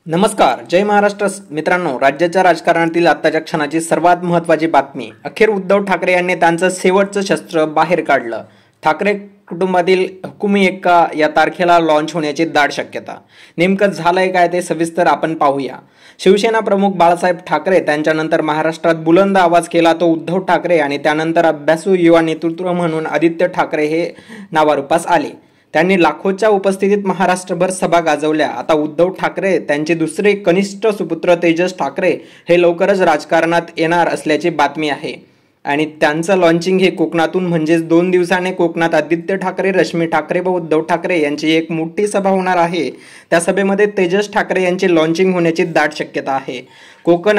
नमस्कार, जय महाराष्ट्र मित्रांनो. राज्याच्या राजकारणातील आत्ताच्या क्षणाची सर्वात महत्त्वाची बातमी. अखेर उद्धव ठाकरे यांनी त्यांचं शेवटचं शस्त्र बाहेर काढलं. ठाकरे कुटुंबातील हुकुमी एक्का या तारखेला लॉन्च होण्याची दाट शक्यता. नेमकं झालंय काय ते सविस्तर आपण पाहूया. शिवसेना प्रमुख बाळासाहेब ठाकरे त्यांच्यानंतर महाराष्ट्रात बुलंद आवाज केला तो उद्धव ठाकरे आणि त्यानंतर अभ्यासू युवा नेतृत्व म्हणून आदित्य ठाकरे हे नावारूपास आले. त्यांनी लाखोच्या उपस्थितीत महाराष्ट्रभर सभा गाजवल्या. आता उद्धव ठाकरे त्यांचे दुसरे कनिष्ठ सुपुत्र तेजस ठाकरे हे लवकरच राजकारणात येणार असल्याची बातमी आहे आणि त्यांचं लॉन्चिंग हे कोकणातून म्हणजेच 2 दिवसाने कोकणात आदित्य ठाकरे, रश्मी ठाकरे व उद्धव ठाकरे यांची एक मोठी सभा होणार आहे. त्या सभेमध्ये तेजस ठाकरे यांची लॉन्चिंग होण्याची दाट शक्यता आहे. कोकण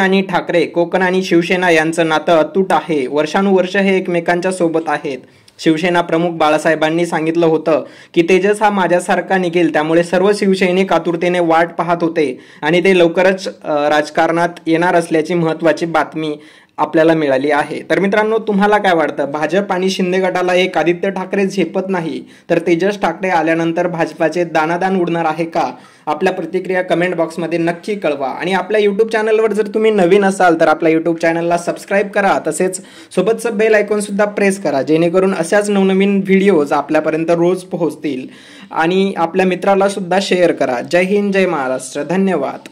आणि शिवसेना यांचं नातं अतूट आहे. वर्षानुवर्ष हे एकमेकांच्या सोबत आहेत. शिवसेना प्रमुख बाळासाहेबांनी सांगितलं होतं की तेजस हा माझ्यासारखा निघेल, त्यामुळे सर्व शिवसैनिक आतुरतेने वाट पाहत होते आणि ते लवकरच राजकारणात येणार असल्याची महत्त्वाची बातमी आपल्याला मिळाली आहे. तर मित्रांनो, तुम्हाला काय वाटतं? भाजप आणि शिंदे गटाला एक आदित्य ठाकरे झेपत नाही तर तेजस ठाकरे आल्यानंतर भाजपाचे दानादान उडणार आहे का? आपल्या प्रतिक्रिया कमेंट बॉक्समध्ये नक्की कळवा आणि आपल्या यूट्यूब चॅनलवर जर तुम्ही नवीन असाल तर आपल्या यूट्यूब चॅनलला सबस्क्राईब करा. तसेच सोबतचं बेल आयकॉन सुद्धा प्रेस करा, जेणेकरून अशाच नवनवीन व्हिडिओज आपल्यापर्यंत रोज पोहोचतील. आणि आपल्या मित्राला सुद्धा शेअर करा. जय हिंद, जय महाराष्ट्र. धन्यवाद.